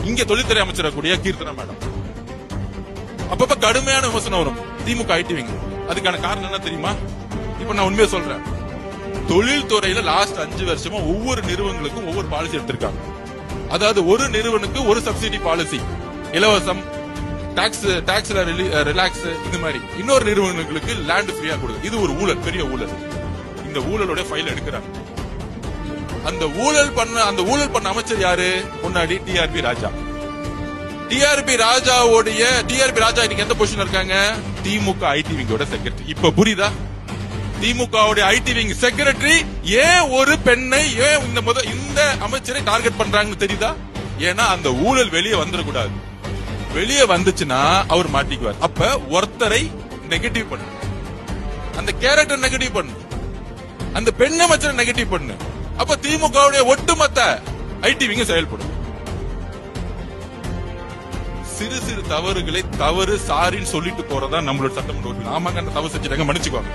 இங்க தொழில்துறை அமைச்சர் கூடிய கீர்த்தனா மேடம் அப்பப்ப கடுமையான விமர்சனம் வரும் திமுக ஐடி விங். அதுக்கான காரணம் என்ன தெரியுமா? இப்ப நான் உண்மையை சொல்றேன். தொழில்துறையில லாஸ்ட் 5 வருஷமா ஒவ்வொரு நிறுவனங்களுக்கும் ஒவ்வொரு பாலிசி எடுத்திருக்காங்க. அதாவது ஒரு நிறுவனுக்கு ஒரு சப்சிடி பாலிசி, இலவசம், டாக்ஸ்ல ரிலாக்ஸ், இது மாதிரி. இன்னொரு நிறுவனங்களுக்கு லேண்ட் ஃப்ரீயா கொடுக்குது. இது ஒரு ஊழல், பெரிய ஊழல். இந்த ஊழலோட ஃபைல் எடுக்கிறாங்க. அந்த ஊழல் பண்ண அமைச்சர் யாரு? முன்னாடி டிஆர்பி ராஜா. டிஆர்பி ராஜா இன்னைக்கு எந்த பொசிஷன்ல இருக்காங்க? திமுக ஐடி விங்கோட செக்ரட்டரி. இப்ப புரியுதா? திமுக ஐடி விங் செக்ரட்டரி ஏன் ஒரு பெண்ணை, ஏன் இந்த அமைச்சரை டார்கெட் பண்றாங்கன்னு தெரியுதா? ஏன்னா அந்த ஊழல் வெளியே வந்துடக்கூடாது. வெளியே வந்துச்சுன்னா அவர் மாட்டிக்குவார். அப்ப ஒருத்தரை நெகட்டிவ் பண்ணு, அந்த கேரக்டர் நெகட்டிவ் பண்ணு, அந்த பெண் அமைச்சரை நெகட்டிவ் பண்ணு. அப்ப திமுக ஒட்டுமொத்த ஐடி விங்க செயல்படும். சிறு சிறு தவறுகளை சாரின்னு சொல்லிட்டு போறதா நம்மளோட சட்டமன்ற உறுப்பினர். ஆமாங்க, அந்த தவறு செஞ்சுட்டாங்க, மன்னிச்சுக்கோங்க.